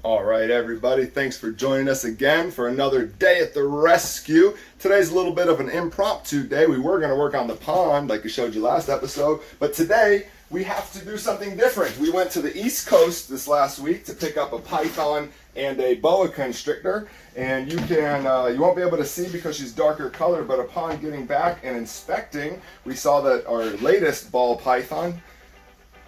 All right, everybody, thanks for joining us again for another day at the rescue. Today's a little bit of an impromptu day. We were going to work on the pond like we showed you last episode, but today we have to do something different. We went to the East Coast this last week to pick up a python and a boa constrictor, and you won't be able to see because she's darker colored, but upon getting back and inspecting, we saw that our latest ball python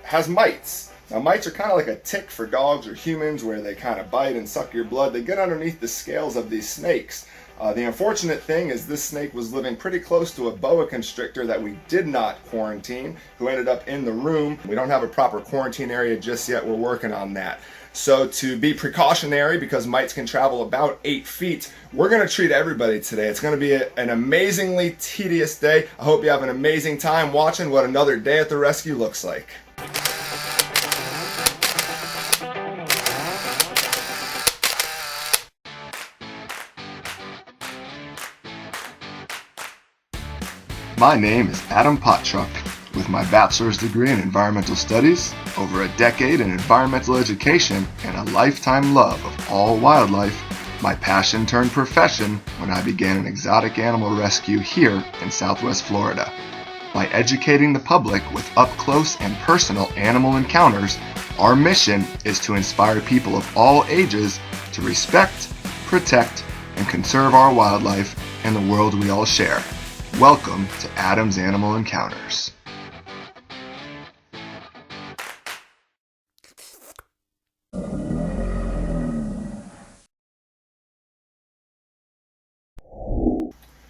has mites. Now, mites are kind of like a tick for dogs or humans where they kind of bite and suck your blood. They get underneath the scales of these snakes. The unfortunate thing is this snake was living pretty close to a boa constrictor that we did not quarantine, who ended up in the room. We don't have a proper quarantine area just yet. We're working on that. So to be precautionary, because mites can travel about 8 feet, we're going to treat everybody today. It's going to be an amazingly tedious day. I hope you have an amazing time watching what another day at the rescue looks like. My name is Adam Pottruck. With my bachelor's degree in environmental studies, over a decade in environmental education, and a lifetime love of all wildlife, my passion turned profession when I began an exotic animal rescue here in Southwest Florida. By educating the public with up-close and personal animal encounters, our mission is to inspire people of all ages to respect, protect, and conserve our wildlife and the world we all share. Welcome to Adam's Animal Encounters.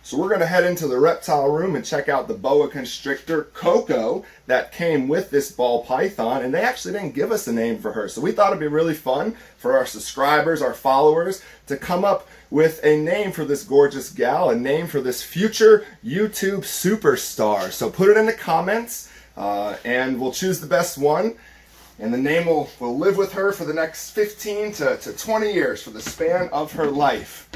So we're going to head into the reptile room and check out the boa constrictor, Coco, that came with this ball python, and they actually didn't give us a name for her. So we thought it'd be really fun for our subscribers, our followers, to come up with a name for this gorgeous gal, a name for this future YouTube superstar. So put it in the comments, and we'll choose the best one. And the name will live with her for the next 15 to 20 years, for the span of her life.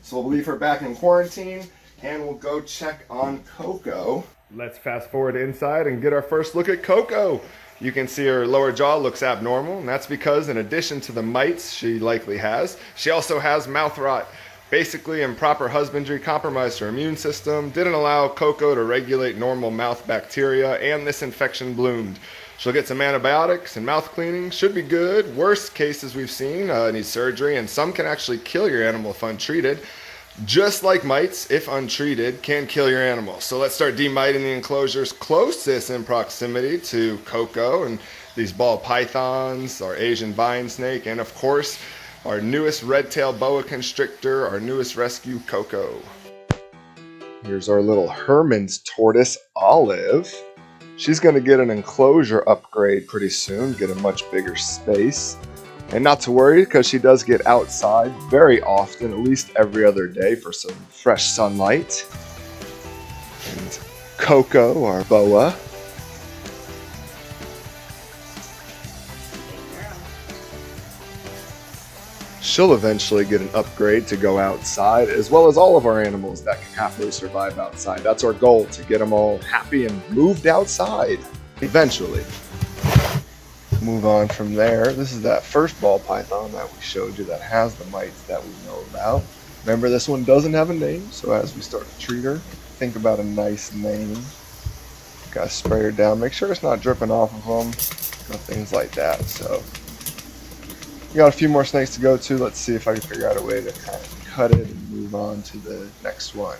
So we'll leave her back in quarantine, and we'll go check on Coco. Let's fast forward inside and get our first look at Coco. You can see her lower jaw looks abnormal, and that's because in addition to the mites she likely has, she also has mouth rot. Basically, improper husbandry compromised her immune system, didn't allow Coco to regulate normal mouth bacteria, and this infection bloomed. She'll get some antibiotics and mouth cleaning, should be good. Worst cases we've seen need surgery, and some can actually kill your animal if untreated. Just like mites, if untreated, can kill your animal. So let's start demiting the enclosures closest in proximity to Coco and these ball pythons, our Asian vine snake, and of course, our newest red-tailed boa constrictor, our newest rescue, Coco. Here's our little Hermanns tortoise, Olive. She's going to get an enclosure upgrade pretty soon, get a much bigger space. And not to worry, because she does get outside very often, at least every other day, for some fresh sunlight. And Coco, our boa. She'll eventually get an upgrade to go outside, as well as all of our animals that can happily survive outside. That's our goal, to get them all happy and moved outside, eventually. Move on from there. This is that first ball python that we showed you that has the mites that we know about. Remember, this one doesn't have a name, so as we start to treat her, think about a nice name. Gotta spray her down, make sure it's not dripping off of them, things like that. So we got a few more snakes to go to. Let's see if I can figure out a way to kind of cut it and move on to the next one.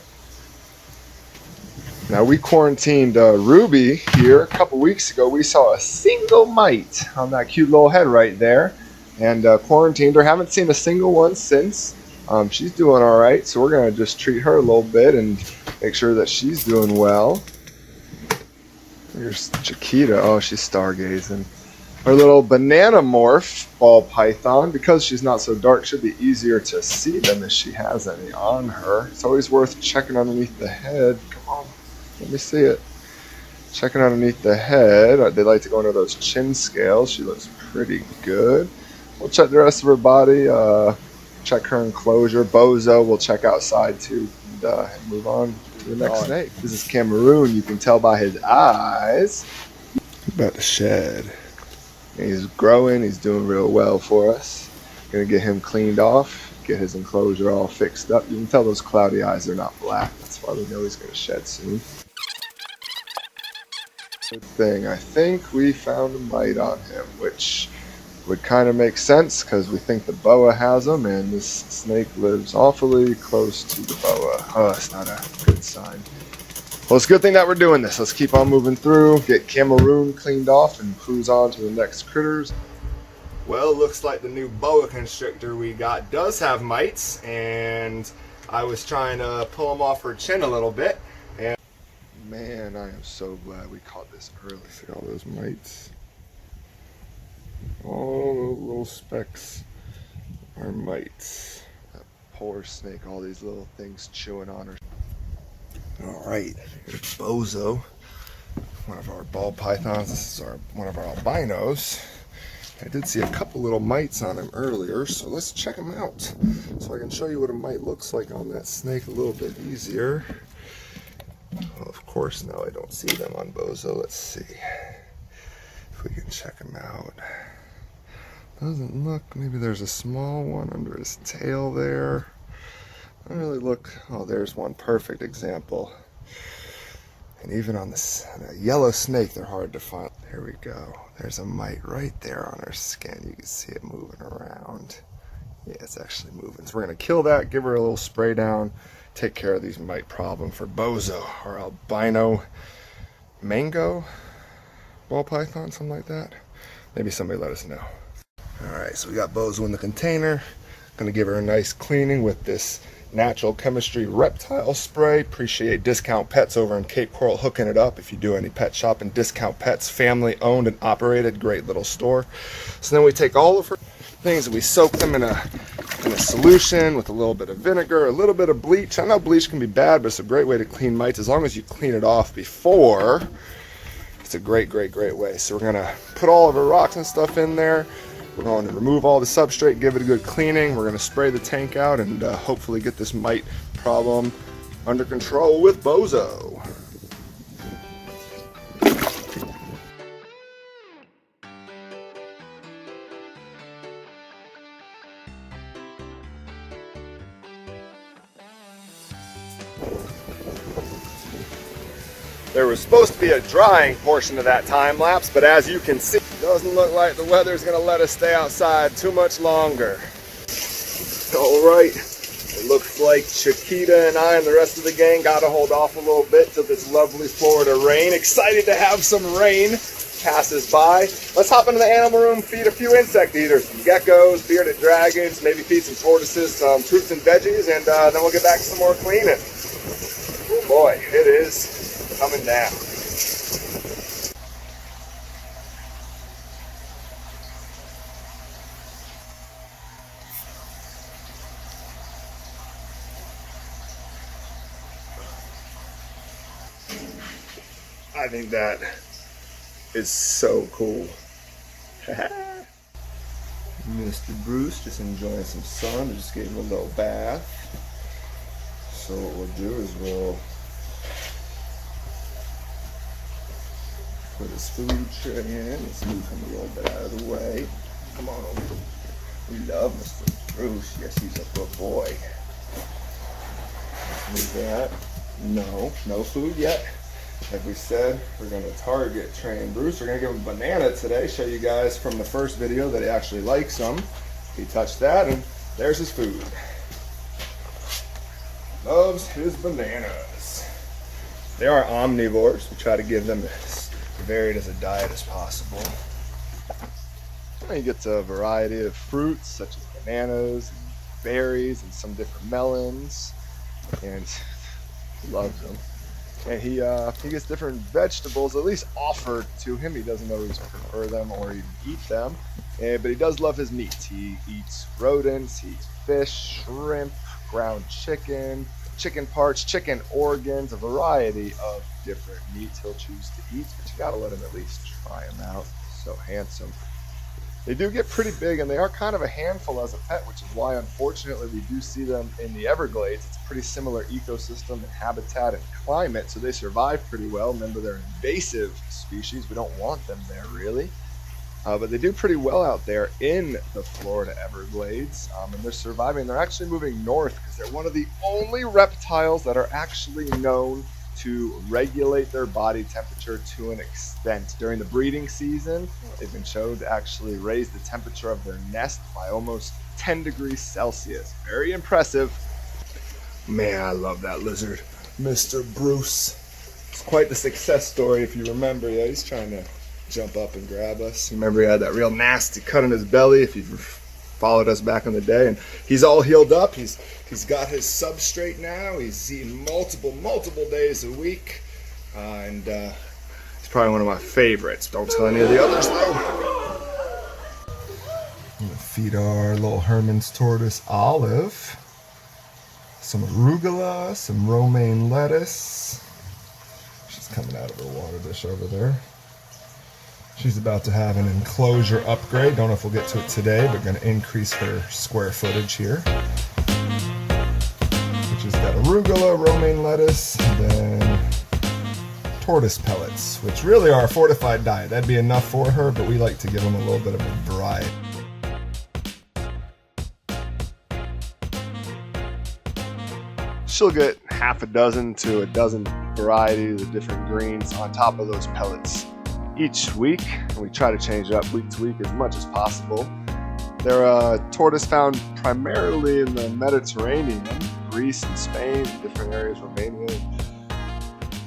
Now, we quarantined Ruby here a couple weeks ago. We saw a single mite on that cute little head right there, and quarantined her. Haven't seen a single one since. She's doing all right, so we're going to just treat her a little bit and make sure that she's doing well. Here's Chiquita. Oh, she's stargazing. Our little banana morph ball python, because she's not so dark, should be easier to see them if she has any on her. It's always worth checking underneath the head. Come on. Let me see it. Checking underneath the head. They like to go under those chin scales. She looks pretty good. We'll check the rest of her body. Check her enclosure. Bozo we'll check outside too. And move on to the next snake. This is Cameroon. You can tell by his eyes. He's about to shed. He's growing. He's doing real well for us. Gonna get him cleaned off, get his enclosure all fixed up. You can tell those cloudy eyes are not black. That's why we know he's gonna shed soon. Good thing, I think we found a mite on him, which would kind of make sense because we think the boa has him, and this snake lives awfully close to the boa. Oh, that's not a good sign. Well, it's a good thing that we're doing this. Let's keep on moving through, get Cameroon cleaned off, and cruise on to the next critters. Well, looks like the new boa constrictor we got does have mites, and I was trying to pull them off her chin a little bit. And man, I am so glad we caught this early. See all those mites? All those little specks are mites. That poor snake, all these little things chewing on her. All right, here's Bozo, one of our ball pythons. This is one of our albinos. I did see a couple little mites on him earlier, so let's check him out so I can show you what a mite looks like on that snake a little bit easier. Well, of course, now I don't see them on Bozo. Let's see if we can check him out. Doesn't look, maybe there's a small one under his tail there. I don't really look. Oh, there's one perfect example. And even on this yellow snake, they're hard to find. There we go. There's a mite right there on her skin. You can see it moving around. Yeah, it's actually moving. So we're going to kill that, give her a little spray down, take care of these mite problem for Bozo, or albino mango ball python, something like that. Maybe somebody let us know. Alright, so we got Bozo in the container. Going to give her a nice cleaning with this natural chemistry reptile spray. Appreciate Discount Pets over in Cape Coral hooking it up. If you do any pet shopping, Discount Pets, family owned and operated, great little store. So then we take all of her things and we soak them in a solution with a little bit of vinegar, a little bit of bleach. I know bleach can be bad, but it's a great way to clean mites as long as you clean it off before. It's a great way. So we're gonna put all of our rocks and stuff in there. We're going to remove all the substrate, give it a good cleaning. We're going to spray the tank out and hopefully get this mite problem under control with Bozo. There was supposed to be a drying portion of that time lapse, but as you can see, it doesn't look like the weather's going to let us stay outside too much longer. Alright, it looks like Chiquita and I and the rest of the gang got to hold off a little bit till this lovely Florida rain. Excited to have some rain passes by. Let's hop into the animal room, feed a few insect eaters, some geckos, bearded dragons, maybe feed some tortoises, some fruits and veggies, and then we'll get back to some more cleaning. Oh boy, it is coming down. I think that is so cool. Mr. Bruce just enjoying some sun. I just gave him a little bath. So what we'll do is we'll put his food tray in. Let's move him a little bit out of the way. Come on over. We love Mr. Bruce. Yes, he's a good boy. Let's move that. No food yet. Like we said, we're going to target train Bruce. We're going to give him a banana today. Show you guys from the first video that he actually likes them. He touched that and there's his food. Loves his bananas. They are omnivores. We try to give them as varied as a diet as possible. He gets a variety of fruits such as bananas, and berries, and some different melons, and he loves them. And he gets different vegetables, at least offered to him. He doesn't always prefer them or even eat them, but he does love his meat. He eats rodents, he eats fish, shrimp, ground chicken, chicken parts, chicken organs, a variety of different meats he'll choose to eat, but you gotta let him at least try them out. So handsome. They do get pretty big, and they are kind of a handful as a pet, which is why, unfortunately, we do see them in the Everglades. It's a pretty similar ecosystem and habitat and climate, so they survive pretty well. Remember, they're an invasive species. We don't want them there, really. But they do pretty well out there in the Florida Everglades, and they're surviving. They're actually moving north because they're one of the only reptiles that are actually known to regulate their body temperature to an extent. During the breeding season, they've been shown to actually raise the temperature of their nest by almost 10 degrees Celsius. Very impressive. Man, I love that lizard, Mr. Bruce. It's quite the success story if you remember. Yeah, he's trying to jump up and grab us. Remember, he had that real nasty cut in his belly if you followed us back in the day, and he's all healed up. He's got his substrate now. He's eating multiple days a week, and he's probably one of my favorites. Don't tell any of the others though. I'm gonna feed our little Hermanns tortoise Olive some arugula, some romaine lettuce. She's coming out of her water dish over there. She's about to have an enclosure upgrade. Don't know if we'll get to it today, but going to increase her square footage here. She's got arugula, romaine lettuce, and then tortoise pellets, which really are a fortified diet. That'd be enough for her, but we like to give them a little bit of a variety. She'll get half a dozen to a dozen varieties of different greens on top of those pellets each week, and we try to change it up week to week as much as possible. They're a tortoise found primarily in the Mediterranean, Greece and Spain, different areas, Romania.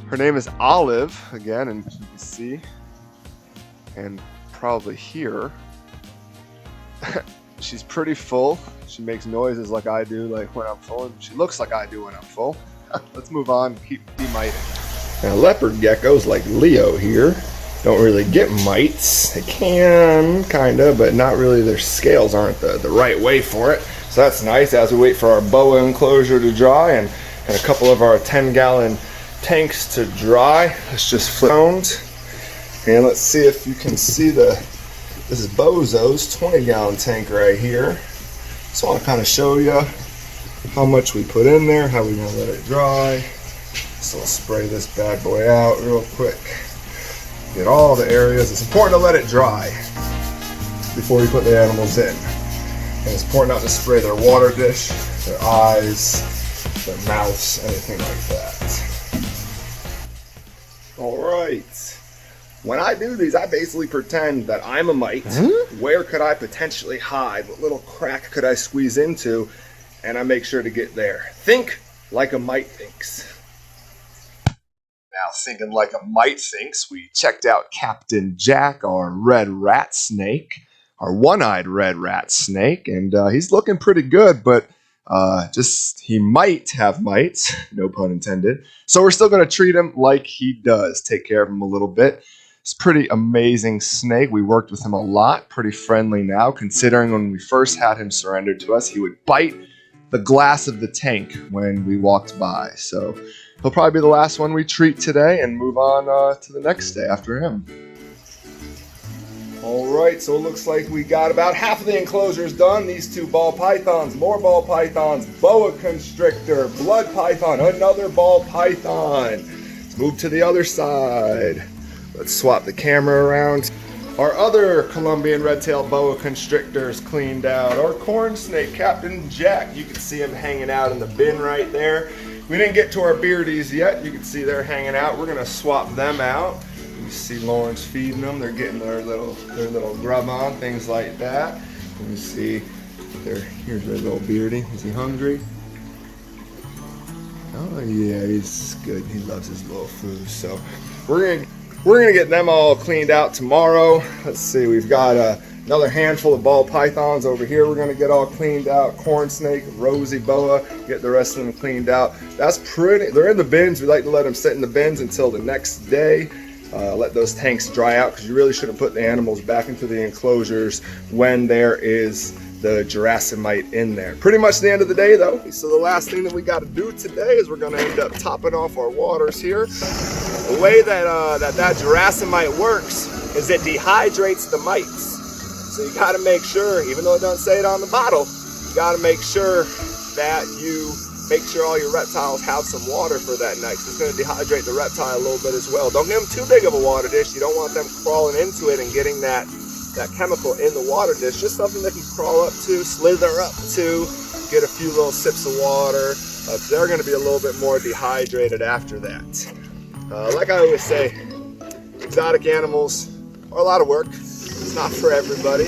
Her name is Olive, again, and you can see, and probably hear, she's pretty full. She makes noises like I do, like when I'm full, and she looks like I do when I'm full. Let's move on, keep miting. Now leopard geckos like Leo here don't really get mites. They can, kinda, but not really. Their scales aren't the right way for it. So that's nice as we wait for our boa enclosure to dry and a couple of our 10-gallon tanks to dry. Let's just flip around and let's see if you can see this is Bozo's 20-gallon tank right here. So I want to kind of show you how much we put in there, how we're gonna let it dry. So we'll spray this bad boy out real quick. Get all the areas. It's important to let it dry before you put the animals in. And it's important not to spray their water dish, their eyes, their mouths, anything like that. All right. When I do these, I basically pretend that I'm a mite. Where could I potentially hide? What little crack could I squeeze into? And I make sure to get there. Think like a mite thinks. Now, thinking like a mite thinks, we checked out Captain Jack, our red rat snake, our one-eyed red rat snake, and he's looking pretty good, but he might have mites, no pun intended. So we're still going to treat him like he does, take care of him a little bit. He's a pretty amazing snake. We worked with him a lot, pretty friendly now, considering when we first had him surrendered to us, he would bite the glass of the tank when we walked by. So he'll probably be the last one we treat today and move on to the next day after him. All right, so it looks like we got about half of the enclosures done. These two ball pythons, more ball pythons, boa constrictor, blood python, another ball python. Let's move to the other side. Let's swap the camera around. Our other Colombian red-tailed boa constrictors cleaned out. Our corn snake, Captain Jack, you can see him hanging out in the bin right there. We didn't get to our beardies yet. You can see they're hanging out. We're gonna swap them out. You see Lawrence feeding them. They're getting their little grub on, things like that. You see, here's their little beardie. Is he hungry? Oh yeah, he's good. He loves his little food. So we're gonna get them all cleaned out tomorrow. Let's see, we've got another handful of ball pythons over here. We're gonna get all cleaned out. Corn snake, rosy boa, get the rest of them cleaned out. That's pretty. They're in the bins. We like to let them sit in the bins until the next day. Let those tanks dry out because you really shouldn't put the animals back into the enclosures when there is the Mite in there. Pretty much the end of the day though. So the last thing that we got to do today is we're going to end up topping off our waters here. The way that that Mite works is it dehydrates the mites. So you got to make sure, even though it doesn't say it on the bottle, you got to make sure that you make sure all your reptiles have some water for that night. It's going to dehydrate the reptile a little bit as well. Don't give them too big of a water dish. You don't want them crawling into it and getting that that chemical in the water dish, just something they can crawl up to, slither up to, get a few little sips of water. They're going to be a little bit more dehydrated after that. Like I always say, exotic animals are a lot of work. It's not for everybody.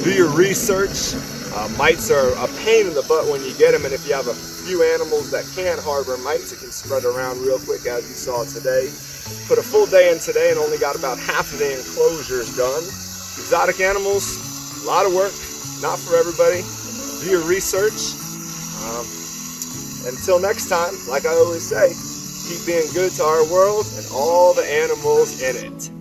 Do your research. Mites are a pain in the butt when you get them, and if you have a few animals that can harbor mites, it can spread around real quick, as you saw today. Put a full day in today and only got about half of the enclosures done. Exotic animals, a lot of work, not for everybody. Do your research. Until next time, like I always say, keep being good to our world and all the animals in it.